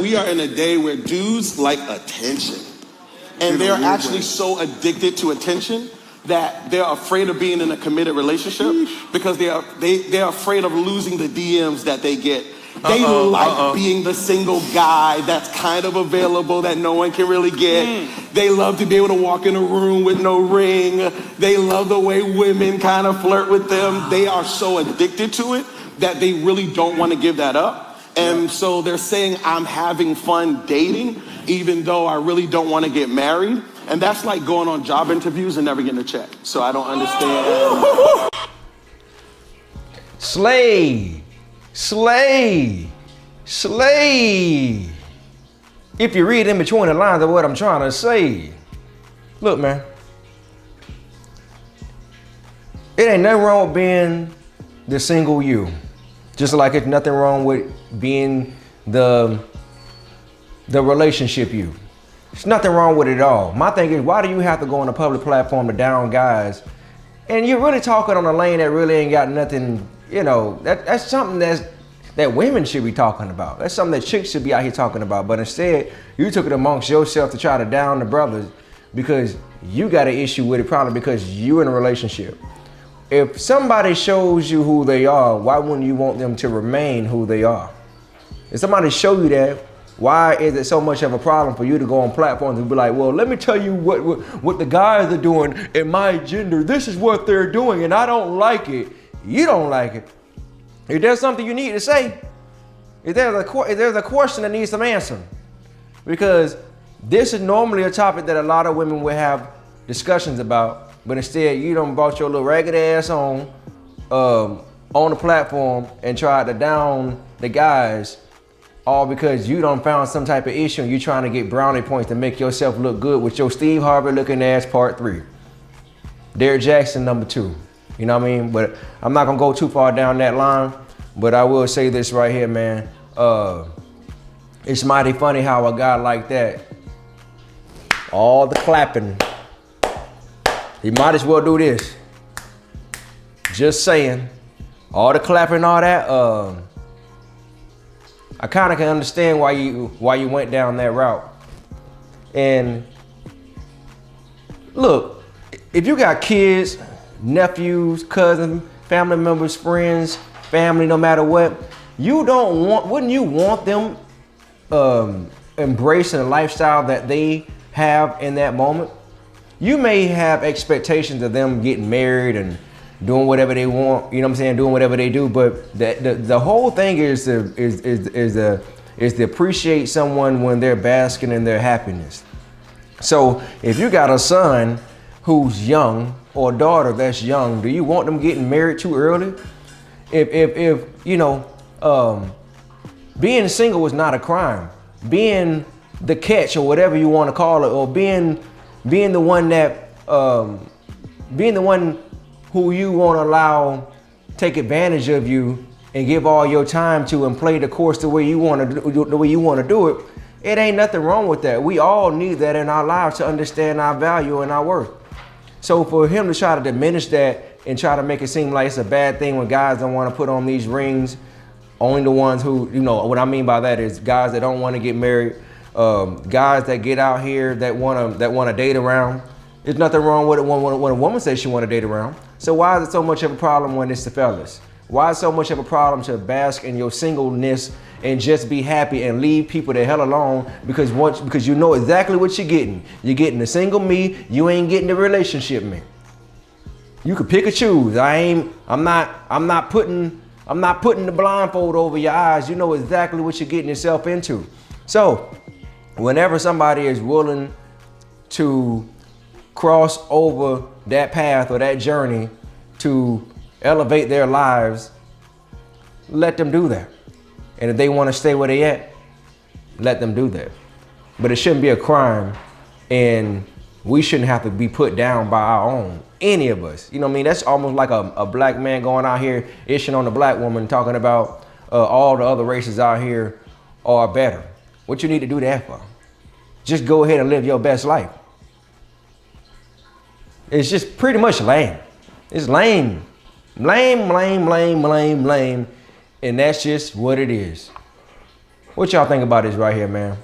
We are in a day where dudes like attention. And they're actually so addicted to attention that they're afraid of being in a committed relationship because they're afraid of losing the DMs that they get. They like being the single guy that's kind of available that no one can really get. They love to be able to walk in a room with no ring. They love the way women kind of flirt with them. They are so addicted to it that they really don't want to give that up. And so they're saying, I'm having fun dating, even though I really don't want to get married. And that's like going on job interviews and never getting a check. So I don't understand. Slay. If you read in between the lines of what I'm trying to say, look, man, it ain't nothing wrong with being the single you. Just like it's nothing wrong with being the relationship you. There's nothing wrong with it at all. My thing is, why do you have to go on a public platform to down guys? And you're really talking on a lane that really ain't got nothing, you know, that's something that women should be talking about. That's something that chicks should be out here talking about. But instead, you took it amongst yourself to try to down the brothers because you got an issue with it, probably because you're in a relationship. If somebody shows you who they are, why wouldn't you want them to remain who they are? If somebody show you that, why is it so much of a problem for you to go on platforms and be like, well, let me tell you what the guys are doing in my gender. This is what they're doing and I don't like it. You don't like it. If there's something you need to say, if there's a question that needs some answer, because this is normally a topic that a lot of women will have discussions about, but instead you done brought your little ragged ass on the platform and tried to down the guys, all because you done found some type of issue and you trying to get brownie points to make yourself look good with your Steve Harvey looking ass part 3. Derrick Jackson number 2. You know what I mean? But I'm not gonna go too far down that line, but I will say this right here, man. It's mighty funny how a guy like that, all the clapping, he might as well do this. Just saying, all the clapping, all that, I kind of can understand why you went down that route. And look, if you got kids, nephews, cousins, family members, friends, family, no matter what, wouldn't you want them embracing the lifestyle that they have in that moment? You may have expectations of them getting married and doing whatever they want, you know what I'm saying, doing whatever they do, but the whole thing is to appreciate someone when they're basking in their happiness. So if you got a son who's young or a daughter that's young, do you want them getting married too early? If you know, being single is not a crime. Being the catch or whatever you want to call it, or being the one who you want to allow take advantage of you and give all your time to and play the course the way you want to do it, it ain't nothing wrong with that. We all need that in our lives to understand our value and our worth. So for him to try to diminish that and try to make it seem like it's a bad thing when guys don't want to put on these rings, only the ones who, you know, what I mean by that is guys that don't want to get married, guys that get out here that want to date around. There's nothing wrong with it when a woman says she want to date around. So why is it so much of a problem when it's the fellas? Why is it so much of a problem to bask in your singleness and just be happy and leave people the hell alone because you know exactly what you're getting. You're getting the single me, you ain't getting the relationship me. You could pick or choose. I'm not putting the blindfold over your eyes. You know exactly what you're getting yourself into. So whenever somebody is willing to cross over that path or that journey to elevate their lives, let them do that. And if they want to stay where they at, let them do that. But it shouldn't be a crime, and we shouldn't have to be put down by our own, any of us. You know what I mean? That's almost like a black man going out here ishing on a black woman talking about all the other races out here are better. What you need to do that for? Just go ahead and live your best life. It's just pretty much lame. It's lame. Lame. And that's just what it is. What y'all think about this right here, man?